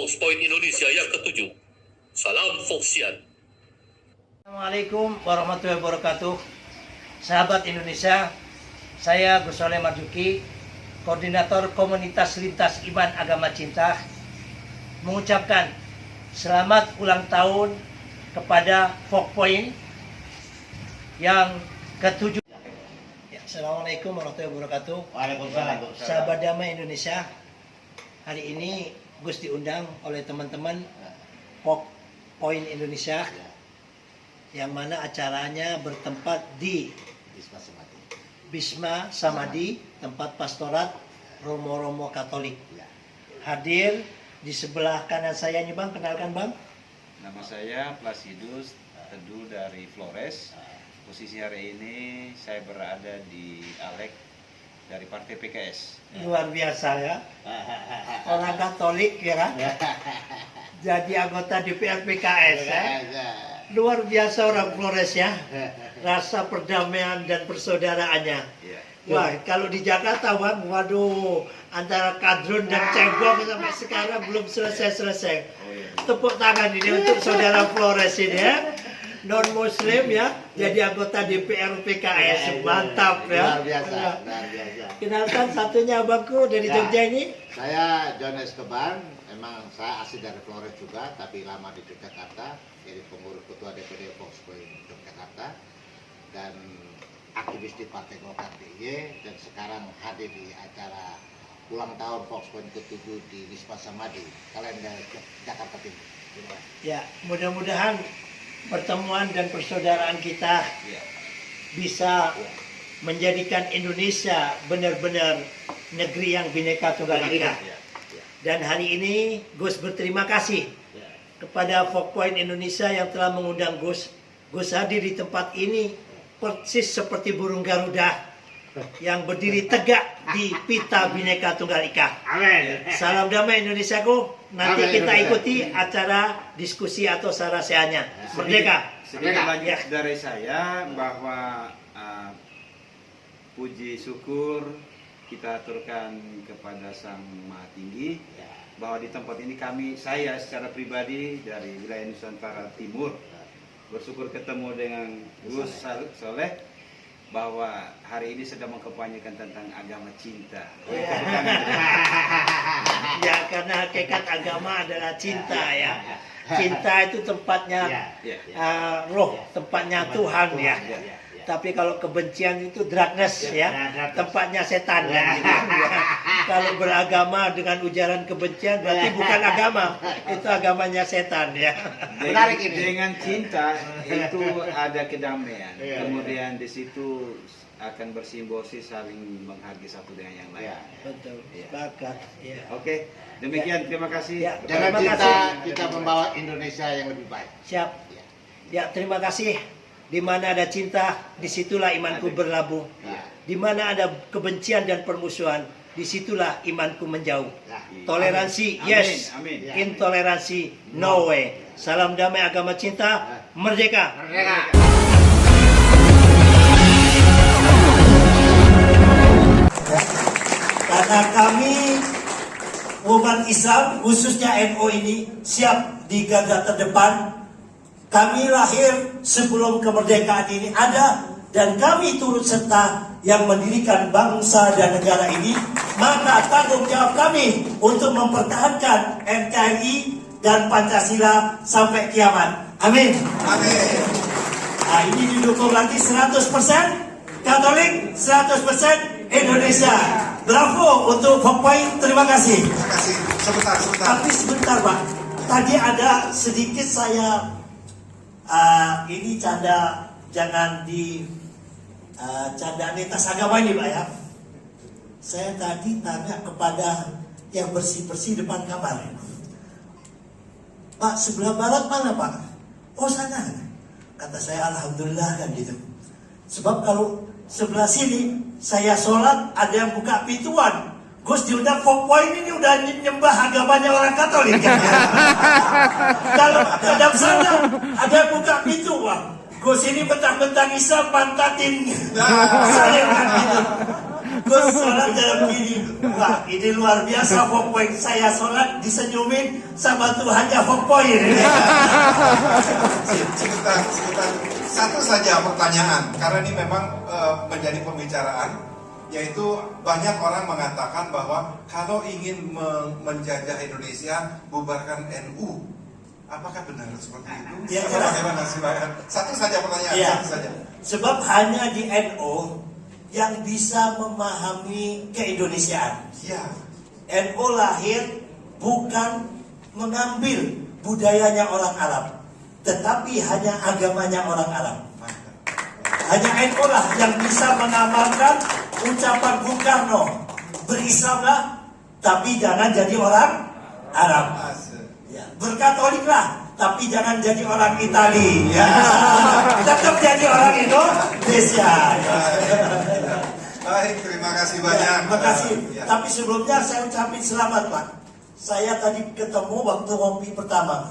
Fox Point Indonesia yang ke-7. Salam Foxian. Assalamualaikum warahmatullahi wabarakatuh. Sahabat Indonesia, saya Gus Soleh Marzuki, Koordinator Komunitas Lintas Iman Agama Cinta, mengucapkan selamat ulang tahun kepada Fox Point yang ke-7. Assalamualaikum warahmatullahi wabarakatuh. Waalaikumsalam. Sahabat damai Indonesia, hari ini Gus diundang oleh teman-teman Fox Point Indonesia, yang mana acaranya bertempat di Bisma Samadhi, tempat pastorat Romo-Romo Katolik. Hadir di sebelah kanan saya nih Bang, kenalkan Bang. Nama saya Placidus Teduh dari Flores. Posisi hari ini saya berada di Alek dari Partai PKS. Luar biasa ya, orang Katolik ya kan, jadi anggota DPR PKS ya. Luar biasa orang Flores ya, rasa perdamaian dan persaudaraannya. Wah, kalau di Jakarta Bang, waduh, antara kadrun dan cebong sampai sekarang belum selesai-selesai. Tepuk tangan ini untuk saudara Flores ini ya, non Muslim ya, jadi anggota DPR PKS, mantap ya. Luar biasa, luar biasa. Kenalkan satunya abangku dari Jogja ini. Saya John Escobar, emang saya asli dari Flores juga, tapi lama di Yogyakarta, jadi pengurus ketua DPD Fox Point Yogyakarta, dan aktivis di Partai Golkar DIY, dan sekarang hadir di acara ulang tahun Fox Point ke-7 di Bisma Samadhi, Kalender Jakarta Timur. Ya, mudah-mudahan pertemuan dan persaudaraan kita bisa menjadikan Indonesia benar-benar negeri yang Bhinneka Tunggal Ika. Dan hari ini Gus berterima kasih kepada Fox Point Indonesia yang telah mengundang Gus. Gus hadir di tempat ini persis seperti burung Garuda yang berdiri tegak di pita Bhinneka Tunggal Ika. Amin. Salam damai Indonesiaku. Nanti kita ikuti acara diskusi atau saraseanya. Merdeka. Sedikit lagi Ya. dari saya bahwa puji syukur kita aturkan kepada Sang Maha Tinggi bahwa di tempat ini saya secara pribadi dari wilayah Nusantara Timur bersyukur ketemu dengan Gus Soleh bahwa hari ini sedang mengkampanyekan tentang agama cinta. Ya, karena hakikat agama adalah cinta ya. Cinta itu tempatnya roh, tempatnya Tuhan ya. Tapi kalau kebencian itu darkness ya, tempatnya setan ya. Kalau beragama dengan ujaran kebencian berarti bukan agama, itu agamanya setan ya. Menarik ini. Dengan cinta itu ada kedamaian. Kemudian di situ akan bersimbiosis saling menghargai satu dengan yang lain. Betul, sepakat. Ya. Oke, demikian terima kasih. Ya. Dengan Terima cinta kasih. kita membawa Indonesia yang lebih baik. Siap. Ya, terima kasih. Di mana ada cinta, disitulah imanku berlabuh. Di mana ada kebencian dan permusuhan, disitulah imanku menjauh. Toleransi, yes. Amin. Intoleransi, no way. Salam damai agama cinta, merdeka. Merdeka. Karena kami umat Islam, khususnya NU ini, siap di garda terdepan. Kami lahir sebelum kemerdekaan ini ada, dan kami turut serta yang mendirikan bangsa dan negara ini. Maka tanggung jawab kami untuk mempertahankan NKRI dan Pancasila sampai kiamat. Amin. Amin. Nah, ini didukung lagi 100% Katolik, 100% Indonesia. Bravo untuk Fox Point, terima kasih. Terima kasih. Sebentar. Tapi sebentar Pak, tadi ada sedikit saya ini canda, jangan di canda lintas agama ini Pak ya. Saya tadi tanya kepada yang bersih-bersih depan kamar. Pak, sebelah barat mana Pak? Oh sana. Kata saya alhamdulillah kan gitu. Sebab kalau sebelah sini saya sholat ada yang buka pintuan. Gus diundang Fox Point ini udah nyembah agamanya orang Katolik. Kalau ada sana ada yang buka pintu, wah Gus ini bentang-bentang Islam pantatin saya kan gitu. Gus sholat dalam gini. Wah, ini luar biasa pokpoin. Saya sholat disenyumin sama Tuhannya pokpoin. Sebentar. Satu saja pertanyaan, karena ini memang menjadi pembicaraan, yaitu banyak orang mengatakan bahwa kalau ingin menjajah Indonesia, bubarkan NU. Apakah benar seperti itu? Ya, bagaimana silakan? Satu saja pertanyaan, Ya. satu saja. Sebab hanya di NU yang bisa memahami keindonesiaan. Ya. NU lahir bukan mengambil budayanya orang Arab, tetapi hanya agamanya orang Arab. Hanya NU lah yang bisa mengamalkan ucapan Bung Karno, berislamlah, tapi jangan jadi orang Arab. Ya, berkatoliklah, tapi jangan jadi orang Itali. Ya, tetap jadi orang Indonesia. Ya. Baik, terima kasih banyak. Terima kasih. Ya. Tapi sebelumnya saya ucapin selamat, Pak. Saya tadi ketemu waktu ngopi pertama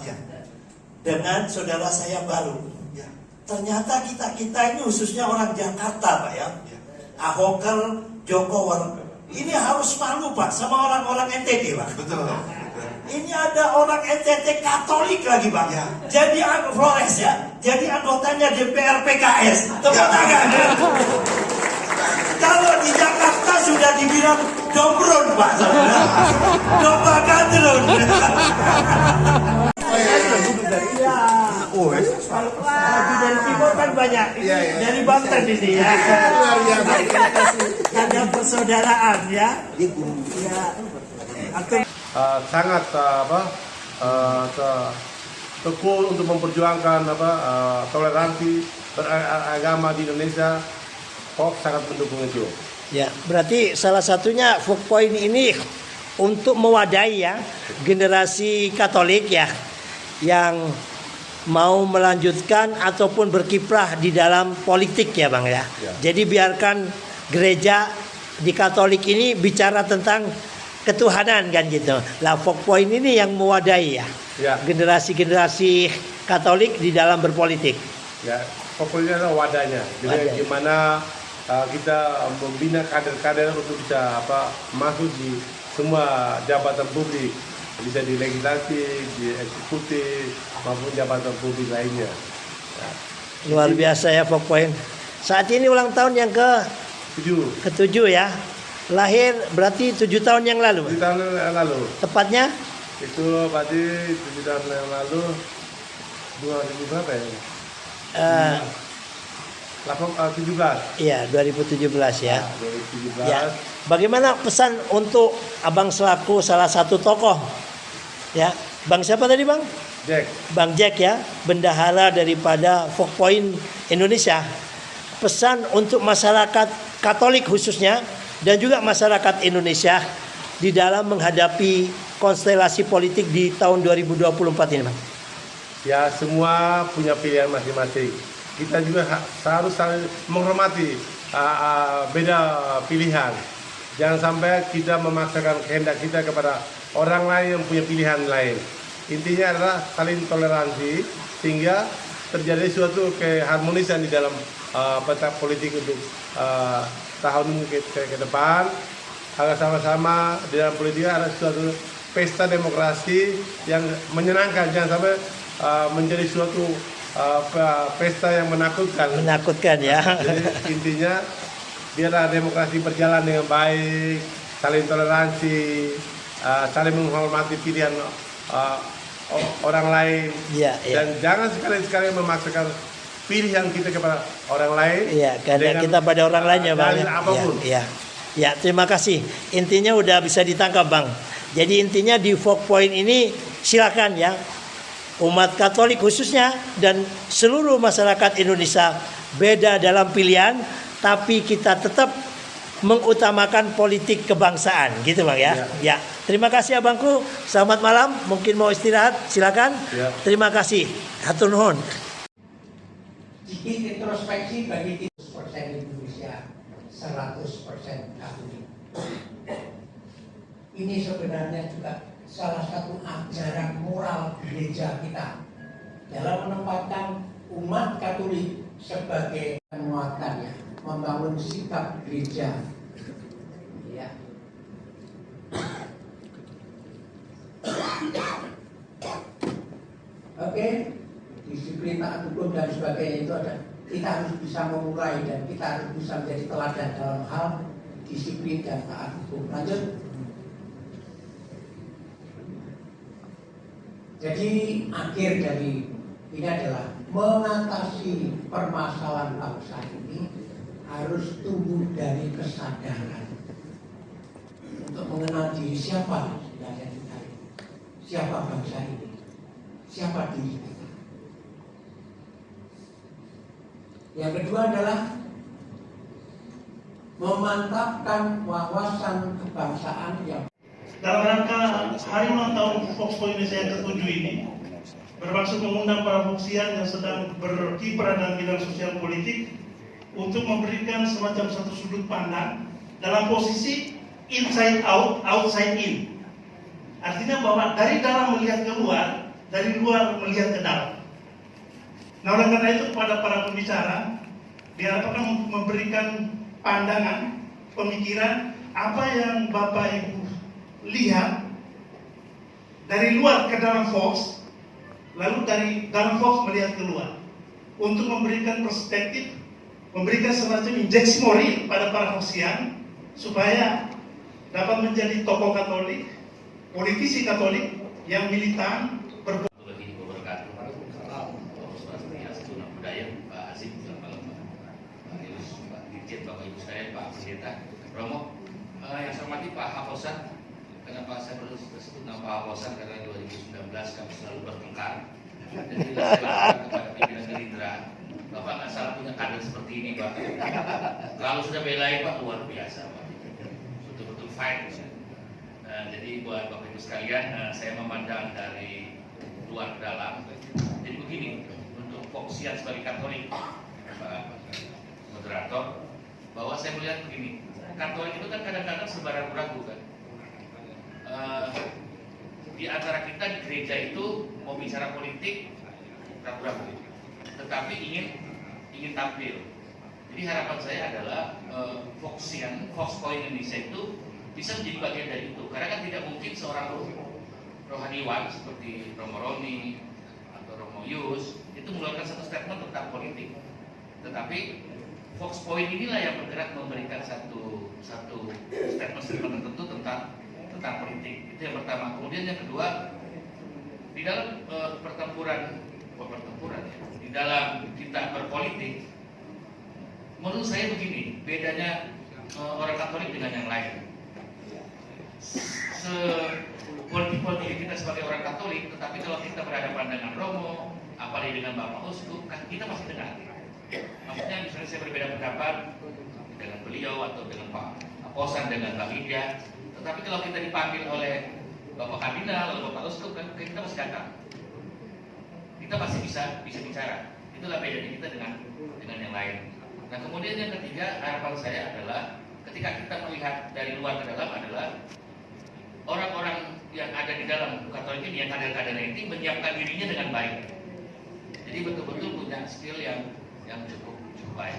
dengan saudara saya baru. Ya. Ternyata kita ini khususnya orang Jakarta, Pak ya. Ahoker, Jokower. Ini harus malu, Pak, sama orang-orang NTT, Pak. Betul. Ini ada orang NTT Katolik lagi, Pak. Ya. Jadi Flores ya. Jadi anggotanya DPR PKS. Tepuk Ya. tangan. Kalau di Jakarta sudah dibilang dombrun, Pak. Domba gandrun. Iya. Lagi dari timur kan banyak. Iya. Dari Banten ini ya. Ada persaudaraan ya. Ya. Atau sangat tekun untuk memperjuangkan toleransi beragama di Indonesia. Fox sangat mendukung itu. ya, berarti salah satunya Fox Point ini untuk mewadahi ya generasi Katolik ya yang mau melanjutkan ataupun berkiprah di dalam politik ya Bang ya. Jadi biarkan gereja di Katolik ini bicara tentang ketuhanan kan gitu. Lah Fox Point ini yang mewadahi ya. Generasi-generasi Katolik di dalam berpolitik. Ya, pokoknya adalah wadahnya. Jadi gimana kita membina kader-kader untuk bisa masuk di semua jabatan publik, bisa di legislatif, di eksekutif maupun jabatan publik lainnya. Ya. Luar biasa ya Fox Point. Saat ini ulang tahun yang ke-7 ya. Lahir berarti 7 tahun yang lalu. 7 tahun yang lalu. Tepatnya? Itu berarti 7 tahun yang lalu 2000 berapa ya? 17. Iya, 2017 ya. 2017. Ya. Bagaimana pesan untuk Abang selaku salah satu tokoh? Ya, Bang siapa tadi Bang? Jack. Bang Jack ya, bendahara daripada Fox Point Indonesia. Pesan untuk masyarakat Katolik khususnya dan juga masyarakat Indonesia di dalam menghadapi konstelasi politik di tahun 2024 ini, Bang. Ya, semua punya pilihan masing-masing. Kita juga harus saling menghormati beda pilihan. Jangan sampai kita memaksakan kehendak kita kepada orang lain yang punya pilihan lain. Intinya adalah saling toleransi sehingga terjadi suatu keharmonisan di dalam peta politik untuk tahun ke depan. Agar sama-sama di dalam politik ada suatu pesta demokrasi yang menyenangkan, jangan sampai menjadi suatu pesta yang menakutkan. Menakutkan ya. Jadi intinya biarlah demokrasi berjalan dengan baik, saling toleransi, saling menghormati pilihan orang lain, dan jangan sekali-sekali memaksakan pilihan kita kepada orang lain. Iya, karena kita pada orang lain ya Bang. Apapun. Ya, terima kasih. Intinya udah bisa ditangkap Bang. Jadi intinya di Fox Point ini silakan ya umat Katolik khususnya dan seluruh masyarakat Indonesia beda dalam pilihan, tapi kita tetap mengutamakan politik kebangsaan, gitu Bang ya. Ya, terima kasih Abangku. Selamat malam. Mungkin mau istirahat, silakan. Terima kasih. Hatur nuhun. Sedikit introspeksi bagi 100% Indonesia, 100% Katolik. Ini sebenarnya juga salah satu ajaran moral gereja kita dalam menempatkan umat Katolik sebagai menguatkannya, membangun sikap gereja ya. Oke, disiplin taat hukum dan sebagainya itu ada. Kita harus bisa mengurai dan kita harus bisa menjadi teladan dalam hal disiplin dan taat hukum. Lanjut. Jadi akhir dari ini adalah mengatasi permasalahan bangsa ini harus tumbuh dari kesadaran untuk mengenal diri siapa sebenarnya kita, siapa bangsa ini, siapa diri kita. Yang kedua adalah memantapkan wawasan kebangsaan yang dalam rangka hari ulang tahun Foxpo Indonesia yang ke-7 ini bermaksud mengundang para Foxian yang sedang berkiprah dalam bidang sosial politik untuk memberikan semacam satu sudut pandang dalam posisi inside out, outside in. Artinya bahwa dari dalam melihat keluar, dari luar melihat ke dalam. Nah, oleh karena itu kepada para pembicara diharapkan untuk memberikan pandangan, pemikiran apa yang Bapak Ibu lihat dari luar ke dalam Fox, lalu dari dalam Fox melihat keluar, untuk memberikan perspektif, memberikan semacam injeksi moral pada para Foxian supaya dapat menjadi tokoh Katolik, politisi Katolik yang militan. Bagi wabarakatuh. Budaya Pak Aziz, selamat malam Pak Yus, Pak Dirjen, Bapak Ibu sekalian, Pak Pendeta Romo, yang saya hormati Pak Haposan. Kenapa saya bersebut nama Pak Haposan? Karena 2019 kami selalu bertengkar. Jadi saya lakukan kepada pimpinan Gerindra, Bapak nggak salah punya kader seperti ini, Pak. Kalau sudah belain Pak, luar biasa, Pak. Betul-betul fight. Jadi buat Bapak Ibu sekalian, saya memandang dari luar ke dalam. Jadi begini, untuk Foxian sebagai Katolik, Pak Moderator, bahwa saya melihat begini, Katolik itu kan kadang-kadang serba ragu-ragu kan. Di antara kita di gereja itu mau bicara politik ragu-ragu, tetapi ingin tampil. Jadi harapan saya adalah Foxian, Foxpo Indonesia itu bisa menjadi bagian dari itu, karena kan tidak mungkin seorang rohaniwan seperti Romo Roni atau Romo Yus itu mengeluarkan satu statement tentang politik, tetapi Fox Point inilah yang bergerak memberikan satu statement tertentu tentang politik. Itu yang pertama. Kemudian yang kedua, di dalam pertempuran di dalam kita berpolitik, menurut saya begini, bedanya orang Katolik dengan yang lain. Politik kita sebagai orang Katolik, tetapi kalau kita berhadapan dengan Romo, apalagi dengan Bapak Uskup, kan kita masih dengar. Maksudnya misalnya saya berbeda pendapat dengan beliau atau dengan Pak Aposan, dengan Bang India, tetapi kalau kita dipanggil oleh Bapak Kardinal, oleh Bapak Uskup, kan kita masih datang. Kita masih bisa bicara. Itulah bedanya kita dengan yang lain. Nah, kemudian yang ketiga, harapan saya adalah ketika kita melihat dari luar ke dalam adalah orang-orang yang ada di dalam Katolik ini, yang kader-kadernya ini menyiapkan dirinya dengan baik. Jadi betul-betul punya skill yang cukup baik.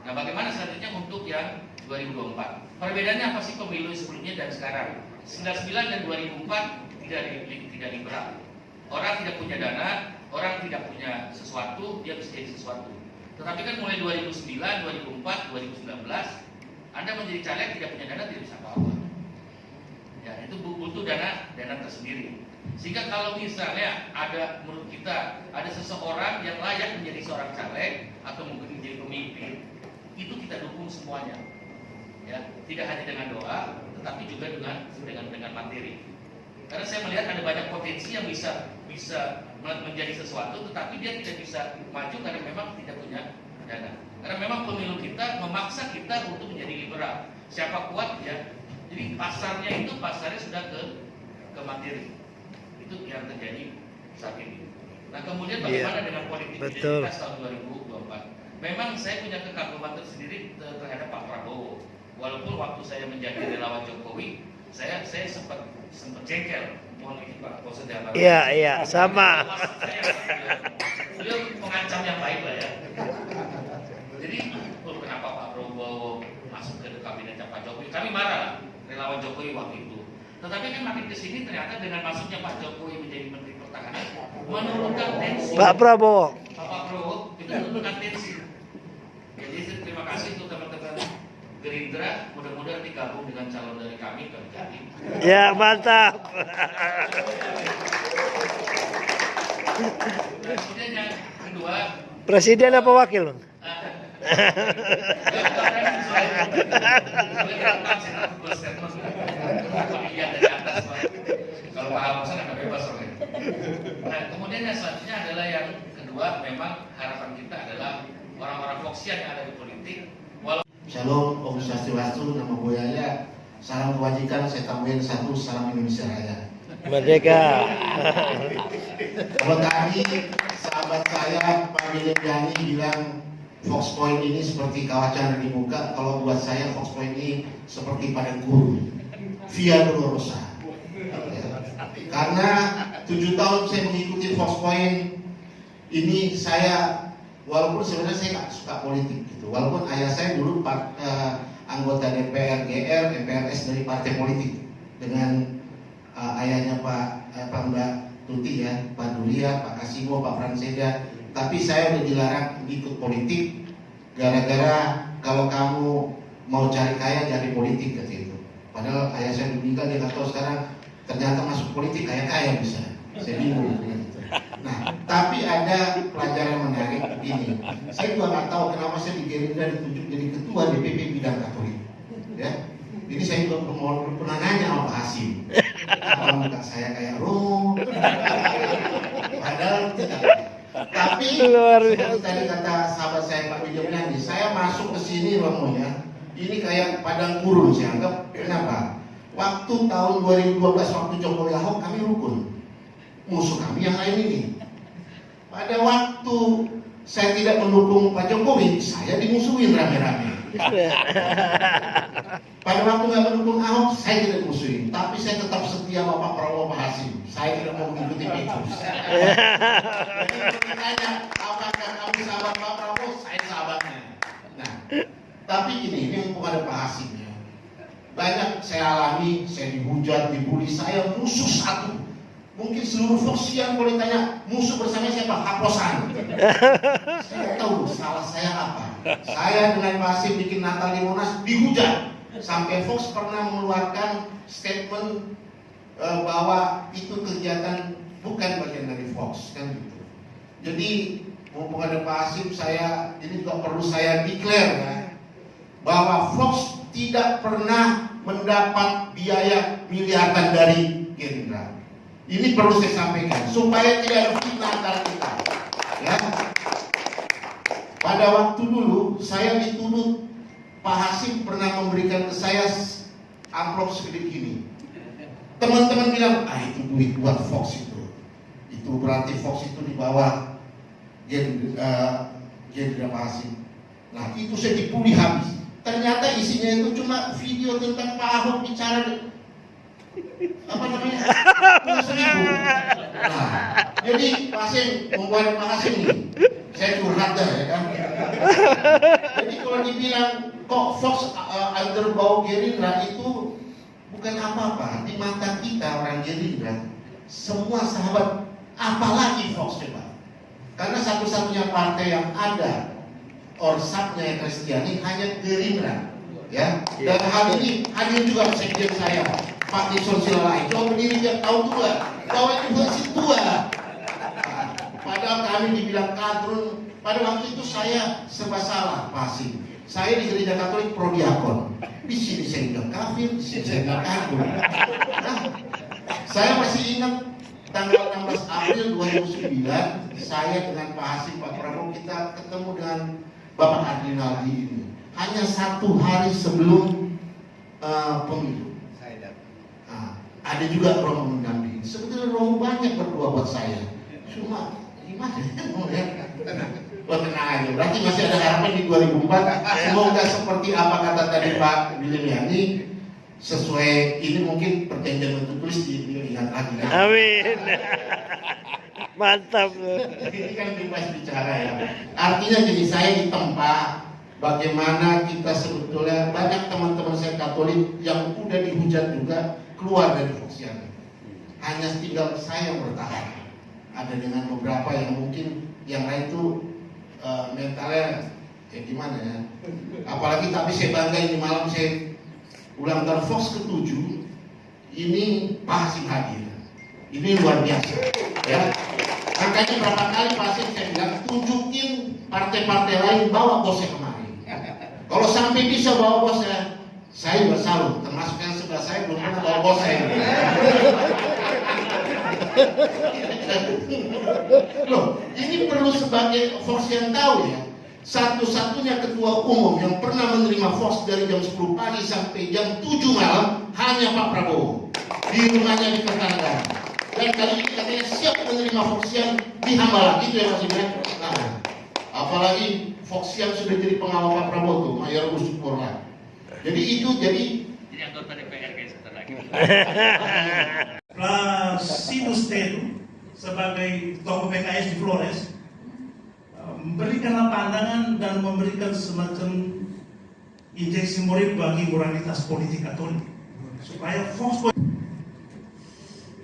Nah, bagaimana selanjutnya untuk yang 2024? Perbedaannya apa sih pemilu sebelumnya dan sekarang? 99 dan 2004 tidak liberal. Orang tidak punya dana, orang tidak punya sesuatu, dia bisa jadi sesuatu. Tetapi kan mulai 2009, 2004, 2019, Anda menjadi caleg tidak punya dana, tidak bisa apa-apa. Ya, itu butuh dana tersendiri. Sehingga kalau misalnya menurut kita ada seseorang yang layak menjadi seorang caleg atau mungkin menjadi pemimpin, itu kita dukung semuanya. Ya, tidak hanya dengan doa, tetapi juga dengan materi. Karena saya melihat ada banyak potensi yang bisa menjadi sesuatu, tetapi dia tidak bisa maju karena memang tidak punya dana. Karena memang pemilu kita memaksa kita untuk menjadi liberal. Siapa kuat ya. Jadi pasarnya sudah ke materi. Itu yang terjadi saat ini. Nah, kemudian bagaimana dengan politik identitas tahun 2024? Memang saya punya kekaguman tersendiri terhadap Pak Prabowo. Walaupun waktu saya menjadi relawan Jokowi, saya sempat jengkel. Mohon izin Pak Bosan jangan. Iya, sama. Beliau mengancam yang baik lah ya. Jadi kenapa Pak Prabowo masuk ke kabinetnya Pak Jokowi. Kami marah lah, relawan Jokowi waktu itu. Tetapi kan makin kesini ternyata dengan masuknya Pak Jokowi menjadi Menteri Pertahanan menurunkan tensi. Pak Prabowo. Pak Prabowo itu menurunkan tensi. Jadi terima kasih untuk teman-teman Gerindra, mudah-mudahan digabung dengan calon dari kami ke Jatim. Ya, mantap. Kemudian yang kedua, Presiden apa wakil, Bang? kalau Pak Hasan agak bebas orangnya. Nah, kemudian yang selanjutnya adalah yang kedua, memang harapan kita adalah orang-orang Foxian yang ada di politik. Shalom, Om Swastiastu, nama Boyaya. Salam kebajikan, saya tambahin satu, salam Indonesia Raya. Merdeka. Kalau tadi sahabat saya Pak William bilang Fox Point ini seperti kawacan di muka, kalau buat saya Fox Point ini seperti padang gurun, Via Dolorosa. Ya. Karena 7 tahun saya mengikuti Fox Point ini, saya walaupun sebenarnya saya nggak suka politik gitu, walaupun ayah saya dulu anggota DPR GR, DPRS dari partai politik dengan ayahnya Mbak Tuti ya, Pak Dulia, Pak Kasimo, Pak Franseda. Tapi saya udah dilarang ikut politik gara-gara kalau kamu mau cari kaya jadi politik gitu itu. Padahal ayah saya meninggal, dia nggak tahu sekarang ternyata masuk politik kaya-kaya bisa. Saya bingung gitu. Nah, tapi ada pelajaran menarik begini. Saya juga nggak tahu kenapa saya di Gerindra ditunjuk jadi ketua DPP bidang Katolik. Ya, jadi saya juga pernah nanya sama Pak Hasim, apa muka saya kayak Romo? Padahal tidak. Tapi seperti tadi kata sahabat saya Pak Widyo Nandi, saya masuk ke sini Romonya, ini kayak padang gurun saya anggap. Kenapa? Waktu tahun 2012 waktu Jokowi Ahok kami rukun. Musuh kami yang lain ini. Pada waktu saya tidak mendukung Pak Jokowi, saya dimusuhin rame-rame. Pada waktu nggak mendukung Ahok, saya tidak musuhin, tapi saya tetap setia sama Pak Prabowo, Pak Hasim. Saya tidak mau mengikuti Petrus. Jadi bertanya, apakah kamu sahabat Pak Prabowo? Saya sahabatnya. Nah, tapi ini mumpung ada Pak Hasim ya. Banyak saya alami, saya dihujat, dibully, saya musuh satu. Mungkin seluruh Foxian kalau ditanya musuh bersama siapa? Haposan. Saya nggak tahu salah saya apa. Saya dengan Pak Hasim bikin Natal di Monas dihujat. Sampai Fox pernah mengeluarkan statement bahwa itu kegiatan bukan bagian dari Fox kan gitu. Jadi mumpung ada Pak Hasim, saya ini juga perlu saya declare ya, bahwa Fox tidak pernah mendapat biaya miliaran dari Gerindra. Ini perlu saya sampaikan supaya tidak ada fitnah antara kita. Ya. Pada waktu dulu saya dituduh Pak Hasim pernah memberikan ke saya amplop segede gini. Teman-teman bilang, itu duit buat Fox itu. Itu berarti Fox itu di bawah Gerindra Pak Hasim. Nah itu saya dipuli habis. Ternyata isinya itu cuma video tentang Pak Ahok bicara apa namanya? Nah, jadi Pak Hasim membuat Pak Hasim nih, saya curhat dah ya kan. Jadi kalau dibilang kok Fox underbau Gerindra itu bukan apa-apa di mata kita orang Gerindra. Semua sahabat, apalagi Fox coba. Karena satu-satunya partai yang ada orsapnya Kristiani hanya Gerindra, ya. Dan hal ini hadir juga sekjen saya, Pak Nixon Silalahi. Coba berdiri dia tahu juga bahwa itu versi tua. Padahal kami dibilang kadrun. Pada waktu itu saya serba salah, Pak Hasim. Saya di gereja Katolik prodiakon. Di sini saya bilang kafir, di sini saya bilang kadrun. Nah, saya masih ingat tanggal 16 April 2009, saya dengan Pak Hasim, Pak Prabowo kita ketemu dengan Bapak Adrinaldi ini hanya 1 hari sebelum pemilu. Nah, ada juga Romo mendampingi. Sebetulnya Romo banyak berdoa buat saya. Cuma gimana? Wah, tenang aja. Berarti masih ada harapan di 2004. Semoga seperti apa kata tadi Pak William sesuai ini mungkin perjanjian tertulis diingat lagi. Amin. Mantap. Ini kan bebas bicara ya. Artinya jadi saya ditempa bagaimana kita sebetulnya banyak teman-teman saya Katolik yang udah dihujat juga keluar dari Foxian. Hanya tinggal saya yang bertahan. Ada dengan beberapa yang mungkin yang lain itu mentalnya kayak gimana ya. Apalagi tapi saya bangga ini malam saya ulang tahun Fox ke-7 ini Pak Hasim hadir. Ini luar biasa ya. Makanya berapa kali Pak Hasim saya bilang tunjukin partai-partai lain bawa bosnya kemari. Kalau sampai bisa bawa bosnya, saya juga salut. Termasuk yang sebelah saya belum pernah bawa bos saya. Loh, ini perlu sebagai Fox yang tahu ya. Satu-satunya ketua umum yang pernah menerima Fox dari jam 10 pagi sampai jam 7 malam hanya Pak Prabowo di rumahnya di Kertanegara. Dan kali ini katanya siap menerima Foxian di Hambalang, gitu ya Mas Ibrahim. Nah, apalagi Foxian sudah jadi pengawal Pak Prabowo tuh, Mayor Gus Purla. Jadi itu jadi anggota DPR kayak sebentar lagi. Sinus Tedu sebagai tokoh PKS di Flores memberikan pandangan dan memberikan semacam injeksi moral bagi moralitas politik Katolik supaya Fox.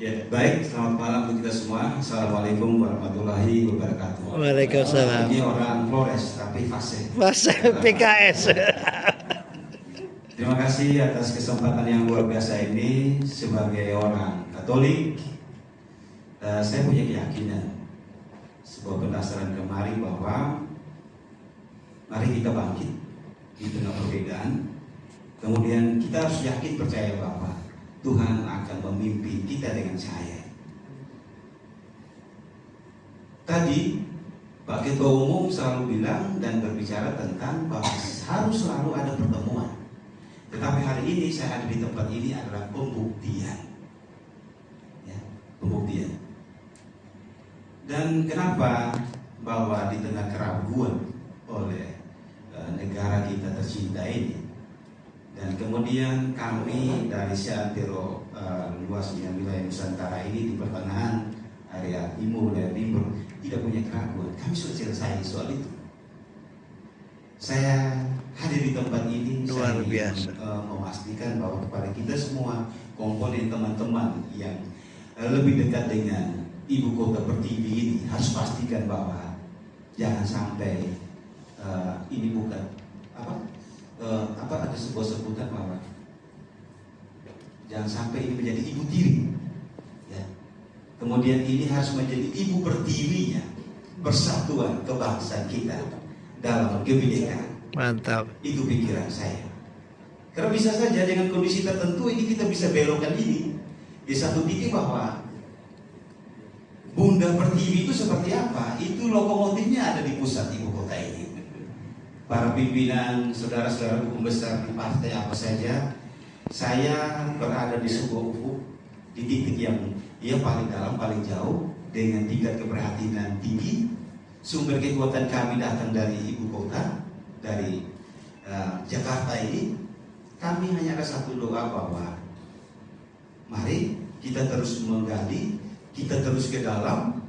Ya, baik, selamat malam untuk kita semua. Assalamualaikum warahmatullahi wabarakatuh. Waalaikumsalam. Ini orang Flores, tapi fase PKS. Terima kasih atas kesempatan yang luar biasa ini. Sebagai orang Katolik, saya punya keyakinan sebuah pendasaran kemari bahwa mari kita bangkit di tengah perbedaan. Kemudian kita harus yakin percaya bahwa Tuhan akan memimpin kita dengan cahaya. Tadi Pak Ketua Umum selalu bilang dan berbicara tentang bahwa harus selalu ada pertemuan. Tetapi hari ini saya ada di tempat ini adalah pembuktian. Ya, pembuktian. Dan kenapa bahwa di tengah keraguan oleh negara kita tercinta ini, dan kemudian kami dari seantero luasnya wilayah Nusantara ini di pertengahan area timur dan timur tidak punya keraguan, kami sudah selesai soal itu. Saya hadir di tempat ini Luar saya biasa. Memastikan bahwa kepada kita semua komponen teman-teman yang lebih dekat dengan ibu kota pertiwi ini harus pastikan bahwa jangan sampai ini bukan ada sebuah sebutan bahwa jangan sampai ini menjadi ibu tiri ya. Kemudian ini harus menjadi ibu pertiwinya persatuan kebangsaan kita dalam kebinekaan. Mantap. Itu pikiran saya. Karena bisa saja dengan kondisi tertentu ini kita bisa belokkan ini di satu titik bahwa Bunda Pertiwi itu seperti apa? Itu lokomotifnya ada di pusat ibu kota ini. Para pimpinan, saudara-saudara hukum besar di partai apa saja, saya berada di sebuah ufuk, di titik yang paling dalam, paling jauh, dengan tingkat keprihatinan tinggi. Sumber kekuatan kami datang dari ibu kota, dari Jakarta ini. Kami hanya ada satu doa bahwa mari kita terus menggali, kita terus ke dalam,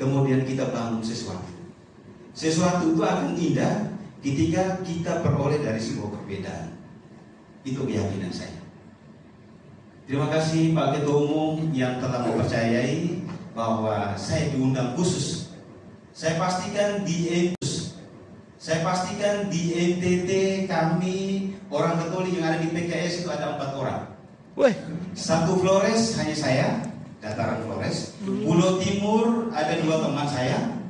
kemudian kita bangun sesuatu. Sesuatu itu akan indah ketika kita peroleh dari sebuah perbedaan. Itu keyakinan saya. Terima kasih Pak Ketua Umum yang telah mempercayai bahwa saya diundang khusus. Saya pastikan di NTT kami orang Katolik yang ada di PKS itu ada 4 orang. Satu Flores hanya saya, dataran Flores. Pulau Timur ada 2 teman saya.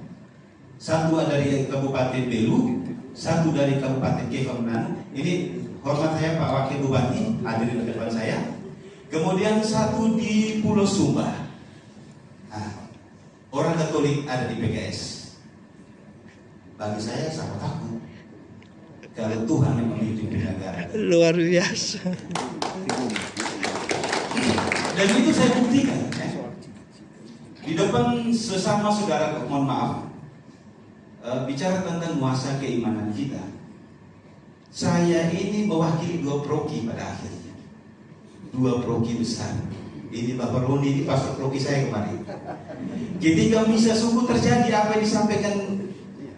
Satu dari Kabupaten Belu, satu dari Kabupaten Kefamnan. Ini hormat saya Pak Wakil Bupati ada di depan saya. Kemudian satu di Pulau Sumba. Nah, orang Katolik ada di PKS. Bagi saya sangat takut kalau Tuhan yang memimpin negara. Luar biasa. Dan itu saya buktikan ya. Di depan sesama saudara, mohon maaf, bicara tentang nuansa keimanan kita. Saya ini mewakili 2 proki pada akhirnya, 2 proki besar. Ini Bapak Roni, ini pastor proki saya kemarin. Ketika misa subuh terjadi apa yang disampaikan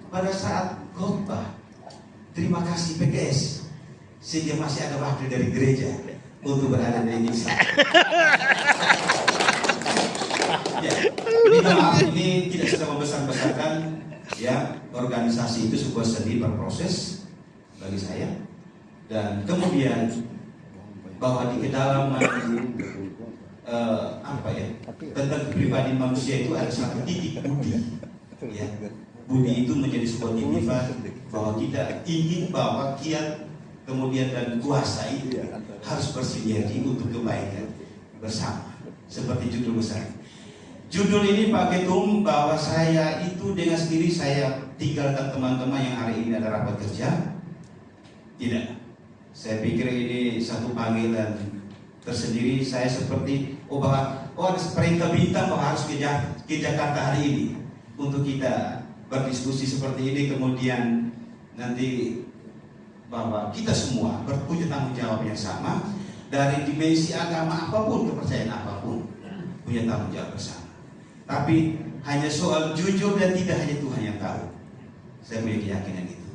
pada saat khotbah, terima kasih PKS sehingga masih ada wakil dari gereja untuk berada di Indonesia. Ya, minta maaf, ini tidak sedang membesar-besarkan, ya, organisasi itu sebuah seni berproses bagi saya. Dan kemudian bahwa di kedalaman tentang kepribadian manusia itu ada satu titik budi, ya. Budi itu menjadi sebuah titipan bahwa kita ingin bahwa kiat kemudian dan kuasa itu harus bersinergi untuk kebaikan bersama, seperti judul besar. Judul ini Pak Ketum, bahwa saya itu dengan sendiri saya tinggalkan teman-teman yang hari ini ada rapat kerja. Tidak, saya pikir ini satu panggilan tersendiri. Saya seperti bahwa ada perintah bintang bahwa harus ke Jakarta hari ini untuk kita berdiskusi seperti ini, kemudian nanti bahwa kita semua punya tanggung jawab yang sama dari dimensi agama apapun, kepercayaan apapun, punya tanggung jawab bersama. Tapi hanya soal jujur dan tidak hanya Tuhan yang tahu. Saya punya keyakinan itu.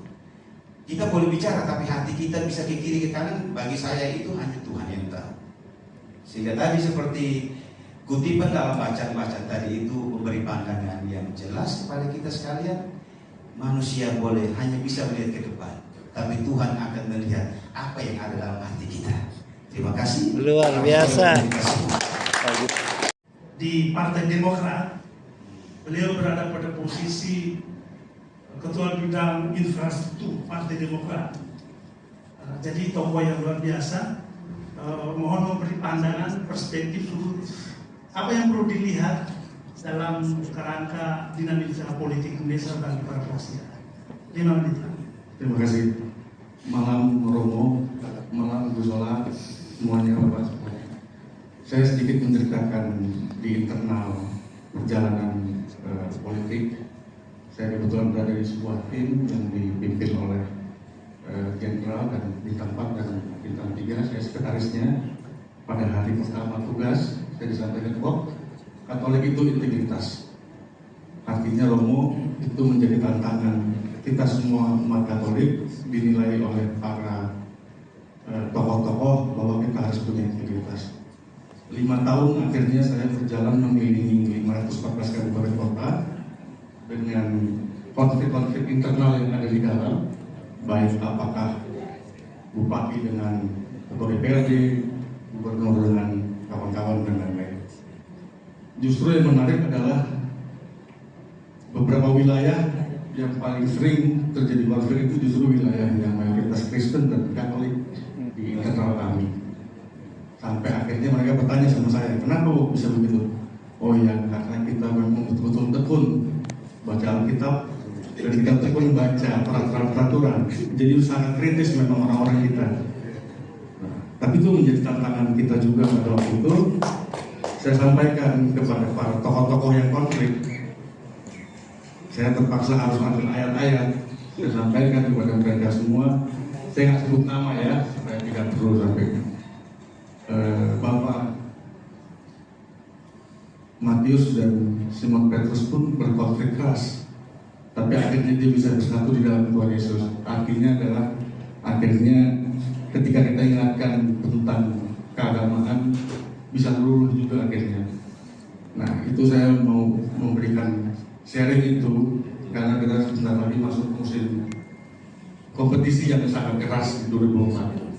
Kita boleh bicara, tapi hati kita bisa ke kiri ke kanan. Bagi saya itu hanya Tuhan yang tahu. Sehingga tadi seperti kutipan dalam bacaan-bacaan tadi itu memberi pandangan yang jelas kepada kita sekalian. Manusia boleh hanya bisa melihat ke depan, tapi Tuhan akan melihat apa yang ada dalam hati kita. Terima kasih. Luar biasa. Di Partai Demokrat, beliau berada pada posisi Ketua Bidang Infrastruktur Partai Demokrat. Jadi tokoh yang luar biasa. Mohon memberi pandangan, perspektif apa yang perlu dilihat dalam kerangka dinamika politik Indonesia bagi para fraksi. 5 menit. Terima kasih. Malam Romo, malam Gusola, semuanya Bapak. Saya sedikit menceritakan di internal perjalanan politik. Saya kebetulan berada di sebuah tim yang dipimpin oleh jenderal dan bintang 4 dan bintang 3. Saya sekretarisnya. Pada hari pertama tugas saya disampaikan bahwa Katolik itu integritas. Artinya Romo itu menjadi tantangan kita semua umat Katolik, dinilai oleh para tokoh-tokoh bahwa kita harus punya integritas. 5 tahun akhirnya saya berjalan mengelilingi 514 kabupaten kota dengan konflik-konflik internal yang ada di dalam, baik apakah bupati dengan ketua DPRD, gubernur dengan kawan-kawan dan lain-lain. Justru yang menarik adalah beberapa wilayah yang paling sering terjadi konflik itu justru wilayah yang mayoritas Kristen dan Katolik di internal kami. Sampai akhirnya mereka bertanya sama saya, kenapa kok bisa begitu? Oh ya, karena kita memang betul-betul tekun baca Alkitab dan kita tekun baca peraturan-peraturan. Jadi sangat kritis memang orang-orang kita. Nah, tapi itu menjadi tantangan kita juga pada waktu itu. Saya sampaikan kepada para tokoh-tokoh yang konflik. Saya terpaksa harus ambil ayat-ayat. Saya sampaikan kepada mereka semua. Saya nggak sebut nama ya, supaya tidak perlu sampai Bapak Matius dan Simon Petrus pun berkonflik keras, tapi akhirnya dia bisa bersatu di dalam Tuhan Yesus. Artinya adalah akhirnya ketika kita ingatkan tentang keagamaan bisa luluh juga akhirnya. Nah itu saya mau memberikan sharing itu karena kita sebentar lagi masuk musim kompetisi yang sangat keras di 2024.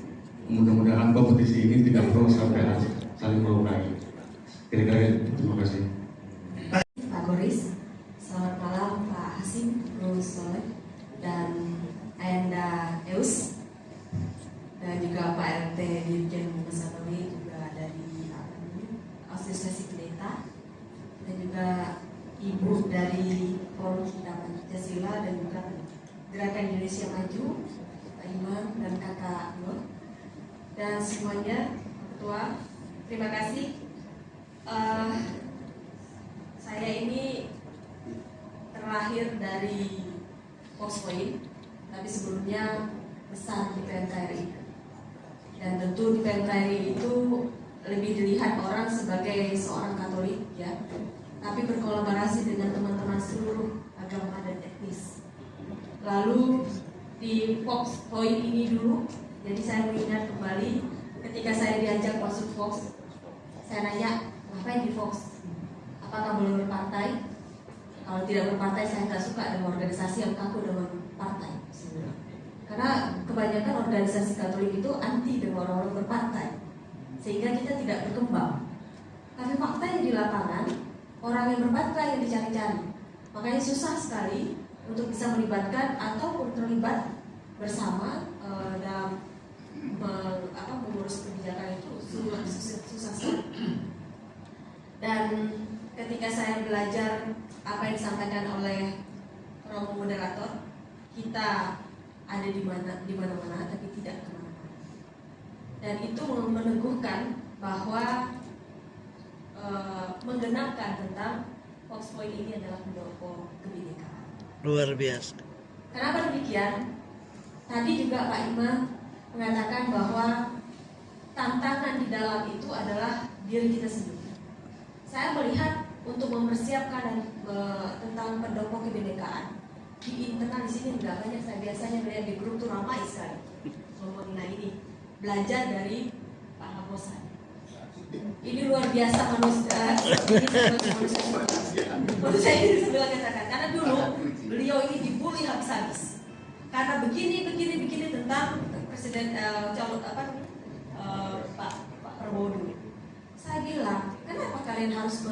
Mudah-mudahan kompetisi ini tidak perlu sampai saling melukai. Kira-kira terima kasih. Pak Goris, selamat malam Pak Hasim, Gus Soleh, dan Ayanda Eus, dan juga Pak RT Dirjen Besatoli juga dari Asosiasi Pendeta, dan juga Ibu dari Forum Cinta Pancasila dan juga Gerakan Indonesia Maju, Pak Iman dan Kakak Nur, dan semuanya Ketua, terima kasih. Saya ini terlahir dari Foxpoint, tapi sebelumnya besar di PNKRI. Dan tentu di PNKRI itu lebih dilihat orang sebagai seorang Katolik, ya, tapi berkolaborasi dengan teman-teman seluruh agama dan etnis. Lalu di di Fox Point ini dulu. Jadi saya mengingat kembali ketika saya diajak masuk Fox, saya nanya, ngapain di Fox? Apakah boleh berpartai? Kalau tidak berpartai, saya nggak suka dengan organisasi yang kaku dengan partai. Karena kebanyakan organisasi Katolik itu anti dengan orang-orang berpartai, sehingga kita tidak berkembang. Tapi faktanya di lapangan, orang yang berpartai yang dicari-cari. Makanya susah sekali untuk bisa melibatkan ataupun terlibat bersama dalam mengurus kebijakan itu susah sekali. Dan ketika saya belajar apa yang disampaikan oleh Romo moderator, kita ada di mana-mana tapi tidak kemana-mana. Dan itu meneguhkan bahwa menggenapkan tentang Fox Point ini adalah pendukung kebinekaan. Luar biasa. Kenapa demikian? Tadi juga Pak Ima mengatakan bahwa tantangan di dalam itu adalah diri kita sendiri. Saya melihat untuk mempersiapkan tentang pendukung kebinekaan di internal di sini enggak banyak. Saya biasanya melihat di grup tuh ramai sekali mengenai ini, belajar dari Pak Habosan. Ini luar biasa manusia. Menurut saya ini sebelah katakan, karena dulu beliau ini dibully habis-habis karena begini tentang presiden Pak Prabowo dulu. Saya bilang, kenapa kalian harus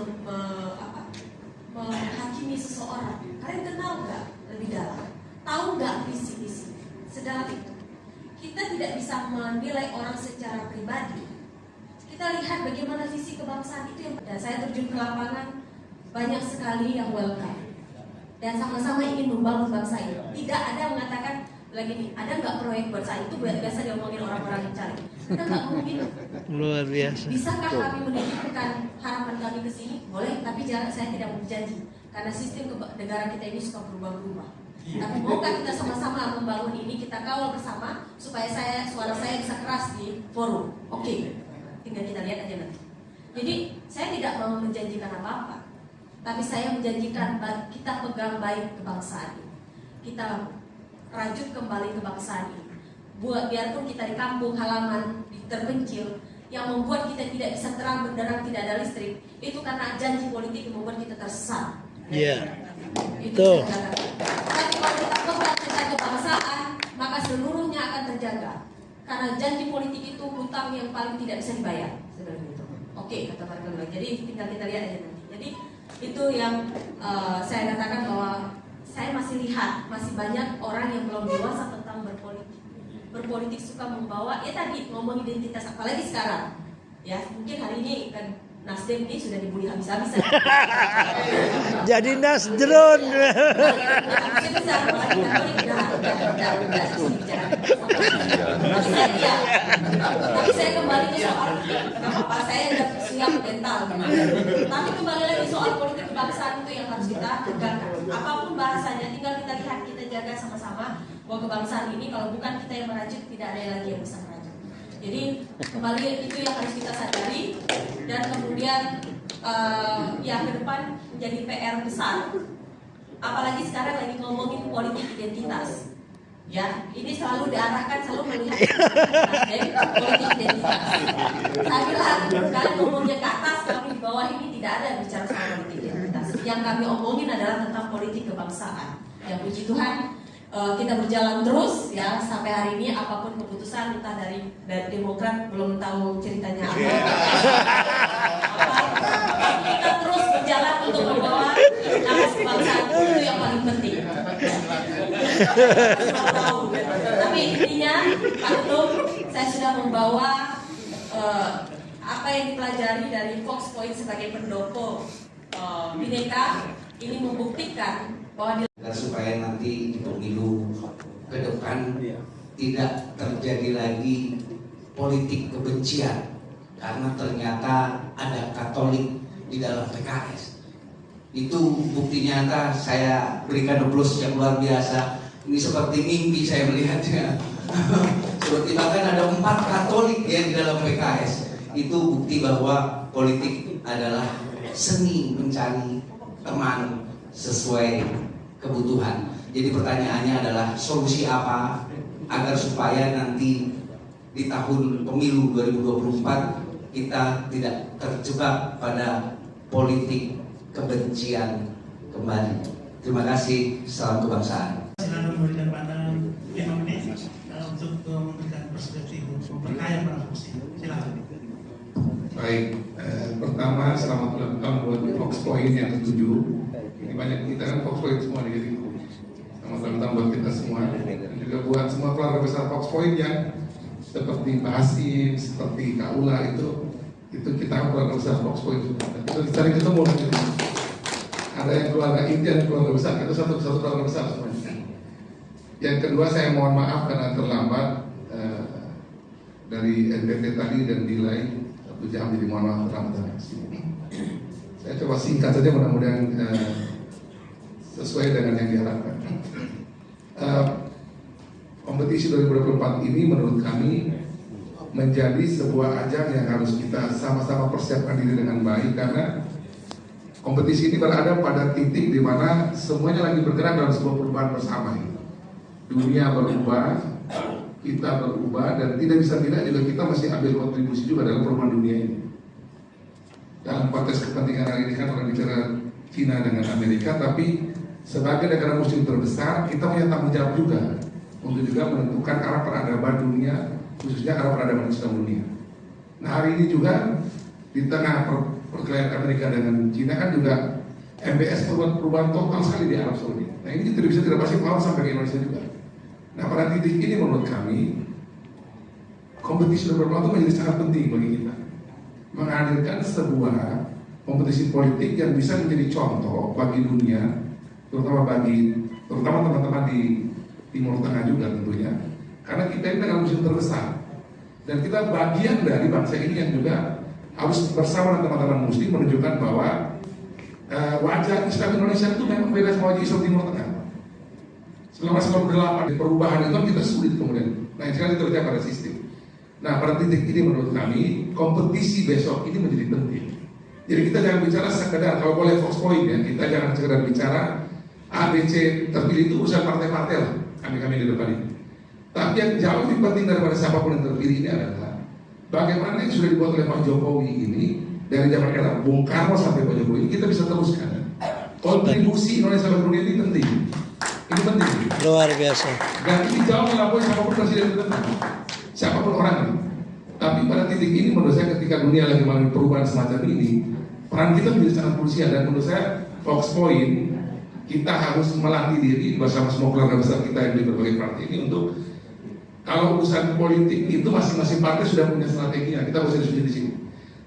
menghakimi seseorang? Kalian kenal nggak lebih dalam? Tahu nggak visi-visi? Sedalam itu. Kita tidak bisa menilai orang secara pribadi. Kita lihat bagaimana visi kebangsaan itu yang. Dan saya terjun ke lapangan, banyak sekali yang welcome dan sama-sama ingin membangun bangsa ini. Tidak ada yang mengatakan lagi nih, ada nggak proyek buat saya? Itu biasa diomongin orang-orang yang cari. Kita nggak ngomong gitu. Luar biasa. Bisakah kami menitipkan harapan kami ke sini? Boleh, tapi saya tidak berjanji karena sistem negara kita ini suka berubah-ubah. Tapi maukah kita sama-sama membangun ini, kita kawal bersama supaya suara saya bisa keras di forum? Oke. Tinggal kita lihat aja nanti. Jadi saya tidak mau menjanjikan apa-apa, tapi saya menjanjikan kita pegang baik kebangsaan ini. Kita rajut kembali kebangsaan ini. Biarpun kita di kampung halaman terpencil, yang membuat kita tidak bisa terang benderang, tidak ada listrik, itu karena janji politik yang membuat kita tersesat. Iya. Itu. Tapi kalau kita pegang secara kebangsaan, maka seluruhnya akan terjaga. Karena janji politik itu hutang yang paling tidak bisa dibayar sebenarnya itu. Oke, kata Pak Gembel. Jadi tinggal kita lihat aja nanti. Jadi itu yang saya katakan bahwa saya masih lihat masih banyak orang yang belum dewasa tentang berpolitik. Berpolitik suka membawa tadi ngomong identitas, apalagi sekarang. Ya, mungkin hari ini kan Nasdem ini sudah dibully habis-habisan. Jadi Nasdron. Tapi saya kembali ke soal apa saya sudah siap mental. Tapi kembali lagi soal politik kebangsaan itu yang harus kita tegakkan. Apapun bahasanya, tinggal kita lihat, kita jaga sama-sama bahwa kebangsaan ini kalau bukan kita yang merajut, tidak ada lagi yang bisa merajut. Jadi kembali itu yang harus kita sadari, dan kemudian yang ke depan menjadi PR besar. Apalagi sekarang lagi ngomongin politik identitas. Ya, ini selalu diarahkan, selalu melihat politik identitas. Saya bilang, kalian ngomongnya ke atas, kami di bawah ini tidak ada bicara soal politik identitas. Yang kami omongin adalah tentang politik kebangsaan. Ya, puji Tuhan, kita berjalan terus ya sampai hari ini, apapun keputusan entah dari Demokrat, belum tahu ceritanya apa. Kita terus berjalan untuk membawa nama kebangsaan, itu yang paling penting. Tapi intinya Pak Ketum, saya sudah membawa apa yang dipelajari dari Fox Point sebagai pendopo Bhinneka, ini membuktikan bahwa supaya nanti di pemilu ke depan tidak terjadi lagi politik kebencian karena ternyata ada Katolik di dalam PKS. Itu bukti nyata, saya berikan plus yang luar biasa. Ini seperti mimpi saya melihatnya. Seperti bahkan ada 4 Katolik ya di dalam PKS. Itu bukti bahwa politik adalah seni mencari teman sesuai kebutuhan. Jadi pertanyaannya adalah solusi apa agar supaya nanti di tahun pemilu 2024 kita tidak terjebak pada politik kebencian kembali. Terima kasih, salam kebangsaan. Silakan memberikan pandangan 5 menit untuk memberikan perspektif berkaya para foksi. Silakan. Baik, pertama selamat ulang tahun buat Fox Point yang ke-7. Ini banyak kita kan Fox Point semua di sini. Selamat ulang tahun buat kita semua. Dan juga buat semua keluarga besar Fox Point yang seperti Pak Hasim, seperti Kak Ula itu kita keluarga besar Fox Point juga. Kita sering ketemu gitu. Ada yang keluarga inti, ada keluarga besar. Itu satu keluarga besar semuanya. Yang kedua saya mohon maaf karena terlambat dari NTT tadi dan delay 1 jam, jadi mohon maaf terlambat. Saya coba singkat saja, mudah-mudahan sesuai dengan yang diharapkan. Kompetisi 2024 ini menurut kami menjadi sebuah ajang yang harus kita sama-sama persiapkan diri dengan baik, karena kompetisi ini berada pada titik di mana semuanya lagi bergerak dalam sebuah perubahan bersama. Dunia berubah, kita berubah, dan tidak bisa tidak juga kita masih ambil kontribusi juga dalam perubahan dunia ini. Dalam konteks kepentingan hari ini kan orang bicara Cina dengan Amerika, tapi sebagai negara muslim terbesar kita punya tanggung jawab juga untuk juga menentukan arah peradaban dunia, khususnya arah peradaban Islam dunia. Nah hari ini juga di tengah perkelahian Amerika dengan Cina kan juga MBS perubahan total sekali di Arab Saudi. Nah ini tidak pasti mau sampai ke Indonesia juga. Nah pada titik ini menurut kami kompetisi berpeluang itu menjadi sangat penting bagi kita, menghadirkan sebuah kompetisi politik yang bisa menjadi contoh bagi dunia, terutama teman-teman di Timur Tengah juga tentunya, karena kita ini negara muslim terbesar dan kita bagian dari bangsa ini yang juga harus bersama dengan teman-teman muslim menunjukkan bahwa wajah Islam Indonesia itu memang beda sama wajah Islam Timur Tengah. Selama 98 perubahan itu kita sulit kemudian. Nah sekarang itu terjadi pada sistem. Nah pada titik ini menurut kami kompetisi besok ini menjadi penting. Jadi kita jangan bicara sekedar, kalau boleh Fox Point ya, kita jangan sekedar bicara ABC terpilih itu urusan partai-partai lah, kami di depan ini. Tapi yang jauh lebih penting daripada siapapun yang terpilih ini adalah bagaimana yang sudah dibuat oleh Pak Jokowi ini dari zaman era Bung Karno sampai Pak Jokowi ini kita bisa teruskan. Kontribusi Indonesia ke dunia ini penting. Ini penting. Luar biasa. Dan ini jauh melampaui siapapun presiden ke depan, siapapun orangnya. Tapi pada titik ini menurut saya ketika dunia lagi mengalami perubahan semacam ini, peran kita menjadi sangat krusial, dan menurut saya Fox Point kita harus melatih diri bersama semua keluarga besar kita yang di berbagai partai ini untuk, kalau urusan politik itu masing-masing partai sudah punya strateginya, kita harus diskusi di sini.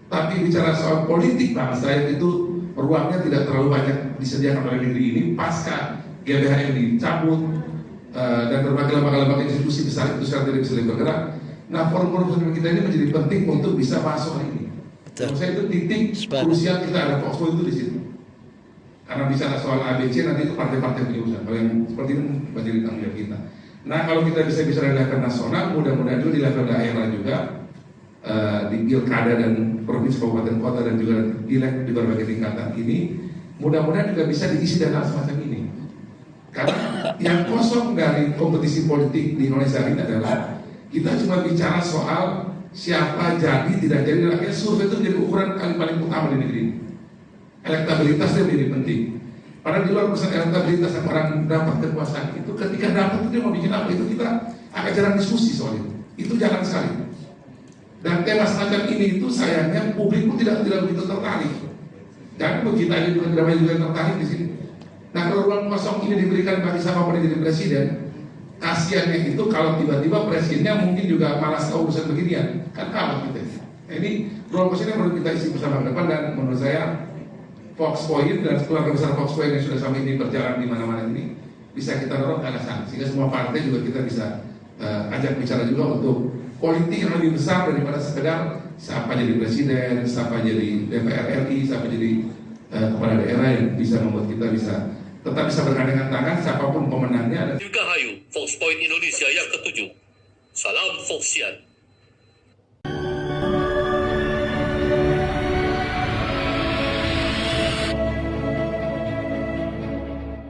Tapi bicara soal politik bangsa itu ruangnya tidak terlalu banyak disediakan oleh negeri ini pasca GBHM dicabut dan berbagai lembaga-lembaga institusi besar itu sekarang tidak bisa bergerak. Nah forum-forum kita ini menjadi penting untuk bisa masuk hari ini. Menurut saya itu titik krusial kita ada Fox Point itu di situ. Karena bicara soal ABC nanti itu partai-partai punya urusan. Kalau yang seperti ini menjadi tanggung jawab kita. Nah kalau kita bisa bicara di level nasional, mudah-mudahan juga di level daerah juga di pilkada dan provinsi, kabupaten, kota, dan juga di berbagai tingkatan ini, mudah-mudahan juga bisa diisi dengan semacam ini. Karena yang kosong dari kompetisi politik di Indonesia ini adalah kita cuma bicara soal siapa jadi tidak jadi. Akhirnya survei itu menjadi ukuran paling utama di negeri ini. Elektabilitasnya menjadi penting. Padahal di luar urusan elektabilitas yang orang dapat kekuasaan itu, ketika dapat itu dia mau bikin apa, itu kita agak jarang diskusi soal itu. Itu jarang sekali. Dan tema semacam ini itu sayangnya publik pun tidak begitu tertarik. Dan kita ini juga tidak banyak tertarik di sini. Nah kalau ruang kosong ini diberikan bagi siapapun yang jadi presiden, kasiannya itu kalau tiba-tiba presidennya mungkin juga malas tahu urusan beginian, kan kalah kita. Nah, ini ruang kosong ini menurut kita isi bersama ke depan, dan menurut saya Fox Point dan keluarga besar Fox Point yang sudah sampai ini berjalan di mana-mana ini bisa kita dorong ke arah sana, sehingga semua partai juga kita bisa ajak bicara juga untuk politik yang lebih besar daripada sekedar siapa jadi presiden, siapa jadi DPR RI, siapa jadi kepala daerah yang bisa membuat kita bisa tetap bisa bergandengan tangan siapapun pemenangnya. Dirgahayu Fox Point Indonesia yang ke-7. Salam Foxian.